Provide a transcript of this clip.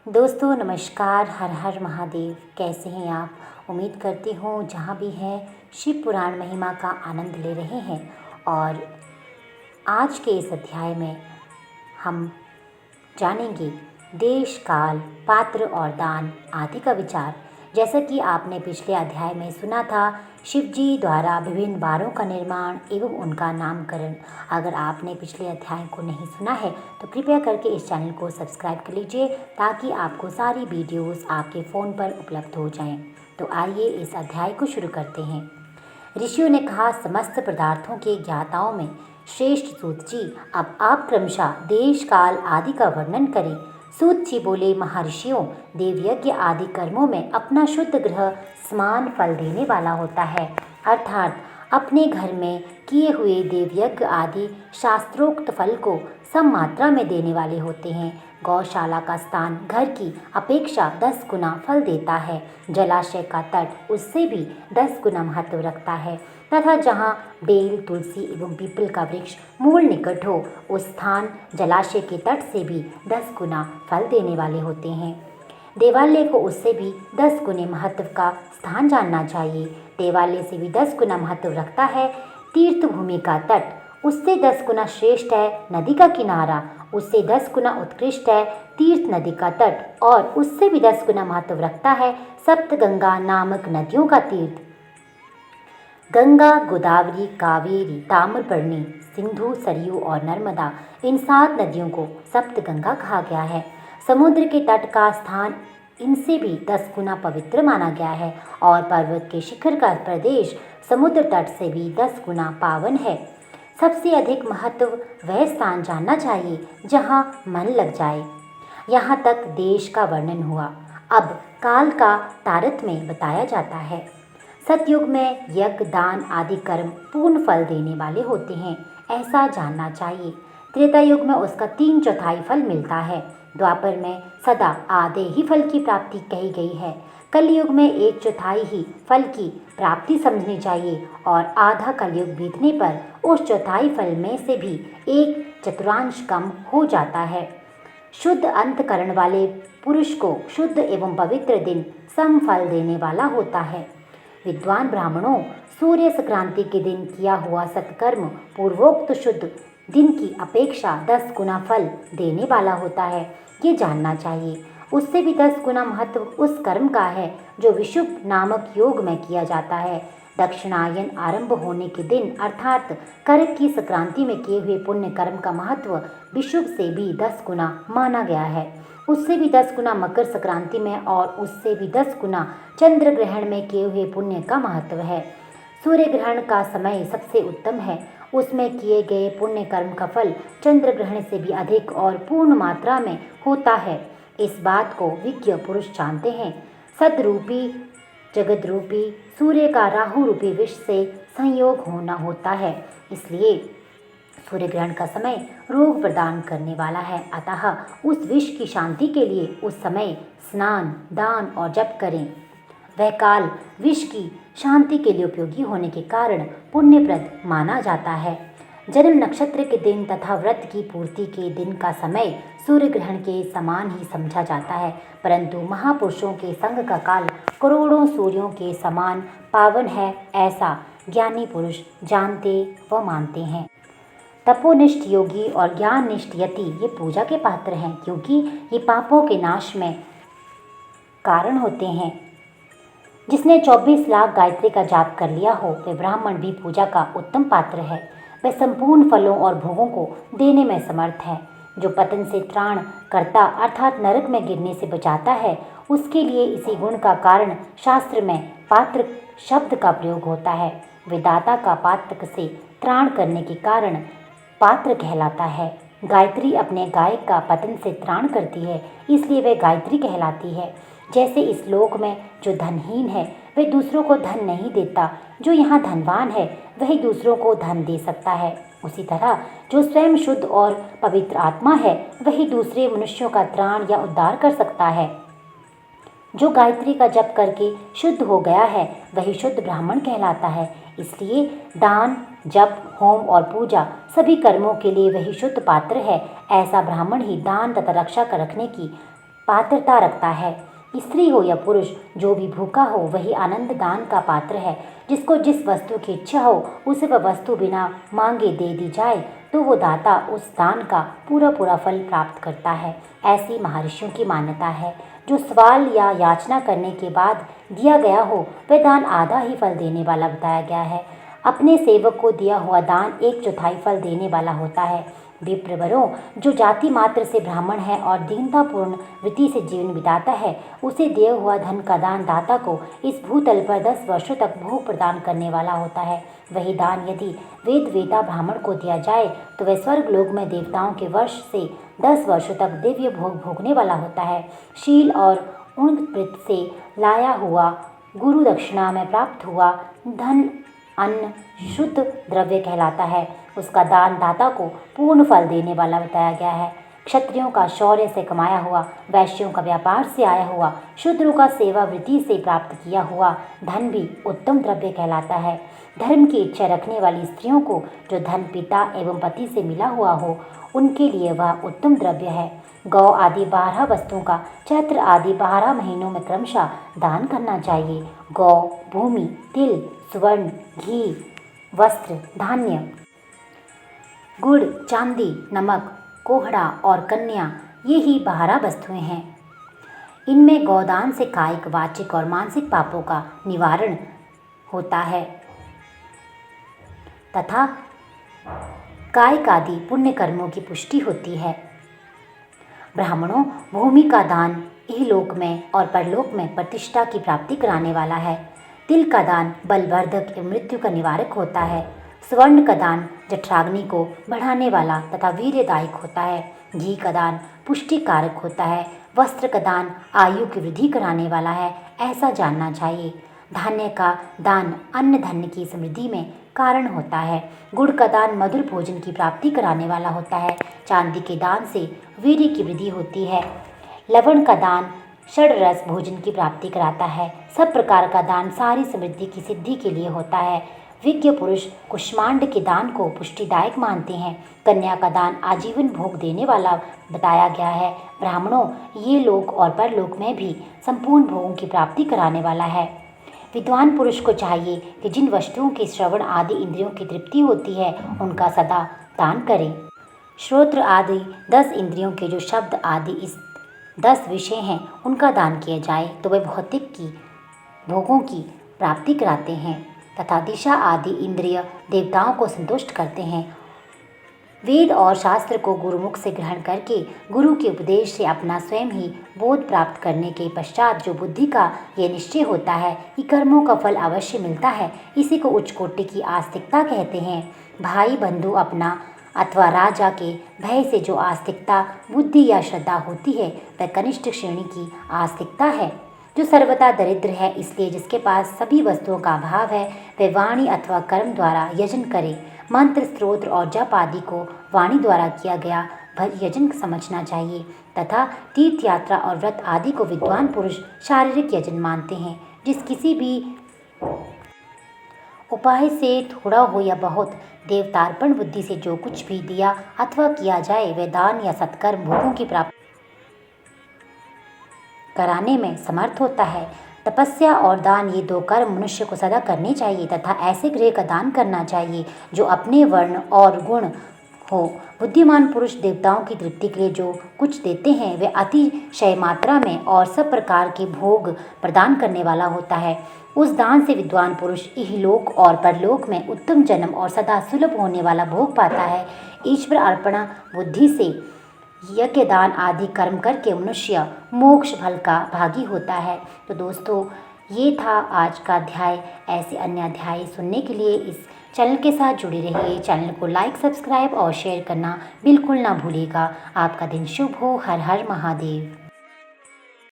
दोस्तों नमस्कार। हर हर महादेव। कैसे हैं आप? उम्मीद करती हूँ जहाँ भी हैं शिव पुराण महिमा का आनंद ले रहे हैं। और आज के इस अध्याय में हम जानेंगे देश, काल, पात्र और दान आदि का विचार। जैसा कि आपने पिछले अध्याय में सुना था, शिव जी द्वारा विभिन्न बारों का निर्माण एवं उनका नामकरण। अगर आपने पिछले अध्याय को नहीं सुना है तो कृपया करके इस चैनल को सब्सक्राइब कर लीजिए ताकि आपको सारी वीडियोस आपके फ़ोन पर उपलब्ध हो जाएं। तो आइए इस अध्याय को शुरू करते हैं। ऋषियों ने कहा, समस्त पदार्थों के ज्ञाताओं में श्रेष्ठ सूत जी, अब आप क्रमशः देश, काल आदि का वर्णन करें। सूत जी बोले, महर्षियों, देवयज्ञ आदि कर्मों में अपना शुद्ध ग्रह समान फल देने वाला होता है। अर्थात अपने घर में किए हुए देवयज्ञ आदि शास्त्रोक्त फल को सम मात्रा में देने वाले होते हैं। गौशाला का स्थान घर की अपेक्षा 10 गुना फल देता है। जलाशय का तट उससे भी 10 गुना महत्व रखता है तथा जहाँ बेल, तुलसी एवं पीपल का वृक्ष मूल निकट हो, उस स्थान जलाशय के तट से भी 10 गुना फल देने वाले होते हैं। देवालय को उससे भी 10 गुने महत्व का स्थान जानना चाहिए। देवालय से भी 10 गुना महत्व रखता है। तीर्थ भूमि का तट उससे 10 गुना श्रेष्ठ है। नदी का किनारा उससे 10 गुना उत्कृष्ट है। तीर्थ नदी का तट और उससे भी 10 गुना महत्व रखता है सप्तगंगा नामक नदियों का तीर्थ। गंगा, गोदावरी, कावेरी, ताम्रपर्णी, सिंधु, सरयू और नर्मदा, इन 7 नदियों को सप्तगंगा कहा गया है। समुद्र के तट का स्थान इनसे भी 10 गुना पवित्र माना गया है और पर्वत के शिखर का प्रदेश समुद्र तट से भी 10 गुना पावन है। सबसे अधिक महत्व वह स्थान जानना चाहिए जहाँ मन लग जाए। यहाँ तक देश का वर्णन हुआ। अब काल का तारतम्य बताया जाता है। सतयुग में यज्ञ, दान आदि कर्म पूर्ण फल देने वाले होते हैं, ऐसा जानना चाहिए। त्रेता युग में उसका 3/4 फल मिलता है। द्वापर में सदा आधे ही फल की प्राप्ति कही गई है। कलयुग में 1/4 ही फल की प्राप्ति समझनी चाहिए और आधा कलयुग बीतने पर उस चौथाई फल में से भी 1/4 कम हो जाता है। शुद्ध अंतकरण वाले पुरुष को शुद्ध एवं पवित्र दिन सम फल देने वाला होता है। विद्वान ब्राह्मणों, सूर्य संक्रांति के दिन किया हुआ सत्कर्म पूर्वोक्त शुद्ध दिन की अपेक्षा 10 गुना फल देने वाला होता है, ये जानना चाहिए। उससे भी 10 गुना महत्व उस कर्म का है जो विशुभ नामक योग में किया जाता है। दक्षिणायन आरंभ होने के दिन अर्थात करक की संक्रांति में किए हुए पुण्य कर्म का महत्व विशुभ से भी 10 गुना माना गया है। उससे भी 10 गुना मकर संक्रांति में और उससे भी 10 गुना चंद्र ग्रहण में किए हुए पुण्य का महत्व है। सूर्य ग्रहण का समय सबसे उत्तम है। उसमें किए गए पुण्य कर्म का फल चंद्र ग्रहण से भी अधिक और पूर्ण मात्रा में होता है। इस बात को विज्ञ पुरुष जानते हैं। सदरूपी जगत रूपी सूर्य का राहु रूपी विष से संयोग होना होता है, इसलिए सूर्य ग्रहण का समय रोग प्रदान करने वाला है। अतः उस विष की शांति के लिए उस समय स्नान, दान और जप करें। वह काल विष की शांति के लिए उपयोगी होने के कारण पुण्यप्रद माना जाता है। जन्म नक्षत्र के दिन तथा व्रत की पूर्ति के दिन का समय सूर्य ग्रहण के समान ही समझा जाता है, परंतु महापुरुषों के संग का काल करोड़ों सूर्यों के समान पावन है, ऐसा ज्ञानी पुरुष जानते व मानते हैं। तपोनिष्ठ योगी और ज्ञाननिष्ठ यति ये पूजा के पात्र हैं, क्योंकि ये पापों के नाश में कारण होते हैं। जिसने 24 लाख गायत्री का जाप कर लिया हो, वह ब्राह्मण भी पूजा का उत्तम पात्र है। वह संपूर्ण फलों और भोगों को देने में समर्थ है। जो पतन से त्राण करता अर्थात नरक में गिरने से बचाता है, उसके लिए इसी गुण का कारण शास्त्र में पात्र शब्द का प्रयोग होता है। विदाता का पात्र से त्राण करने के कारण पात्र कहलाता है। गायत्री अपने गायक का पतन से त्राण करती है, इसलिए वह गायत्री कहलाती है। जैसे इस लोक में जो धनहीन है वह दूसरों को धन नहीं देता, जो यहाँ धनवान है वही दूसरों को धन दे सकता है, उसी तरह जो स्वयं शुद्ध और पवित्र आत्मा है वही दूसरे मनुष्यों का त्राण या उद्धार कर सकता है। जो गायत्री का जप करके शुद्ध हो गया है वही शुद्ध ब्राह्मण कहलाता है। इसलिए दान, जप, होम और पूजा सभी कर्मों के लिए वही शुद्ध पात्र है। ऐसा ब्राह्मण ही दान तथा रक्षा कर रखने की पात्रता रखता है। स्त्री हो या पुरुष, जो भी भूखा हो वही आनंद दान का पात्र है। जिसको जिस वस्तु की इच्छा हो उसे वह वस्तु बिना मांगे दे दी जाए तो वो दाता उस दान का पूरा पूरा फल प्राप्त करता है। ऐसी महर्षियों की मान्यता है। जो सवाल या याचना करने के बाद दिया गया हो वह दान आधा ही फल देने वाला बताया गया है। अपने सेवक को दिया हुआ दान 1/4 फल देने वाला होता है। विप्रवरों, जो जाति मात्र से ब्राह्मण है और दीनतापूर्ण वृत्ति से जीवन बिताता है, उसे दिया हुआ धन का दान दाता को इस भूतल पर 10 वर्षों तक भोग प्रदान करने वाला होता है। वही दान यदि वेद वेता ब्राह्मण को दिया जाए तो वह स्वर्ग लोक में देवताओं के वर्ष से 10 वर्षों तक दिव्य भोग भोगने वाला होता है। शील और उन्नत से लाया हुआ गुरु दक्षिणा में प्राप्त हुआ धन अन्न शुद्ध द्रव्य कहलाता है। उसका दान दाता को पूर्ण फल देने वाला बताया गया है। क्षत्रियों का शौर्य से कमाया हुआ, वैश्यों का व्यापार से आया हुआ, शूद्रों का सेवा वृत्ति से प्राप्त किया हुआ धन भी उत्तम द्रव्य कहलाता है। धर्म की इच्छा रखने वाली स्त्रियों को जो धन पिता एवं पति से मिला हुआ हो उनके लिए वह उत्तम द्रव्य है। गौ आदि 12 वस्तुओं का चैत्र आदि 12 महीनों में क्रमशः दान करना चाहिए। गौ, भूमि, तिल, स्वर्ण, घी, वस्त्र, धान्य, गुड़, चांदी, नमक, कोहड़ा और कन्या, ये ही 12 वस्तुएं हैं। इनमें गौदान से कायिक, वाचिक और मानसिक पापों का निवारण होता है तथा कायिक आदि पुण्य कर्मों की पुष्टि होती है। ब्राह्मणों, भूमि का दान इहलोक में और परलोक में प्रतिष्ठा की प्राप्ति कराने वाला है। तिल का दान बलवर्धक एवं मृत्यु का निवारक होता है। स्वर्ण का दान जठराग्नि को बढ़ाने वाला तथा वीर्यदायक होता है। घी का दान पुष्टि कारक होता है। वस्त्र का दान आयु की वृद्धि कराने वाला है, ऐसा जानना चाहिए। धान्य का दान अन्न धन्य की समृद्धि में कारण होता है। गुड़ का दान मधुर भोजन की प्राप्ति कराने वाला होता है। चांदी के दान से वीर्य की वृद्धि होती है। लवण का दान षड्रस भोजन की प्राप्ति कराता है। सब प्रकार का दान सारी समृद्धि की सिद्धि के लिए होता है। विज्ञ पुरुष कुष्मांड के दान को पुष्टिदायक मानते हैं। कन्या का दान आजीवन भोग देने वाला बताया गया है। ब्राह्मणों, ये लोक और परलोक में भी संपूर्ण भोगों की प्राप्ति कराने वाला है। विद्वान पुरुष को चाहिए कि जिन वस्तुओं के श्रवण आदि इंद्रियों की तृप्ति होती है उनका सदा दान करें। श्रोत्र आदि 10 इंद्रियों के जो शब्द आदि इस 10 विषय हैं उनका दान किया जाए तो वे भौतिक की भोगों की प्राप्ति कराते हैं तथा दिशा आदि इंद्रिय देवताओं को संतुष्ट करते हैं। वेद और शास्त्र को गुरुमुख से ग्रहण करके गुरु के उपदेश से अपना स्वयं ही बोध प्राप्त करने के पश्चात जो बुद्धि का ये निश्चय होता है कि कर्मों का फल अवश्य मिलता है, इसी को उच्च कोटि की आस्तिकता कहते हैं। भाई बंधु अपना अथवा राजा के भय से जो आस्तिकता बुद्धि या श्रद्धा होती है वह कनिष्ठ श्रेणी की आस्तिकता है, जो सर्वथा दरिद्र है। इसलिए जिसके पास सभी वस्तुओं का अभाव है वह वाणी अथवा कर्म द्वारा यजन करे। मंत्र, स्तोत्र और जप आदि को वाणी द्वारा किया गया यजन समझना चाहिए तथा तीर्थ यात्रा और व्रत आदि को विद्वान पुरुष शारीरिक यजन मानते हैं। जिस किसी भी उपाय से थोड़ा हो या बहुत देवतार्पण बुद्धि से जो कुछ भी दिया अथवा किया जाए वह दान या सत्कर्म भोगों की प्राप्ति कराने में समर्थ होता है। तपस्या और दान ये 2 कर्म मनुष्य को सदा करने चाहिए तथा ऐसे गृह का दान करना चाहिए जो अपने वर्ण और गुण हो। बुद्धिमान पुरुष देवताओं की तृप्ति के लिए जो कुछ देते हैं वे अतिशय मात्रा में और सब प्रकार के भोग प्रदान करने वाला होता है। उस दान से विद्वान पुरुष इहलोक और परलोक में उत्तम जन्म और सदा सुलभ होने वाला भोग पाता है। ईश्वर अर्पणा बुद्धि से यज्ञ दान आदि कर्म करके मनुष्य मोक्ष फल का भागी होता है। तो दोस्तों, ये था आज का अध्याय। ऐसे अन्य अध्याय सुनने के लिए इस चैनल के साथ जुड़े रहिए। चैनल को लाइक, सब्सक्राइब और शेयर करना बिल्कुल ना भूलिएगा। आपका दिन शुभ हो। हर हर महादेव।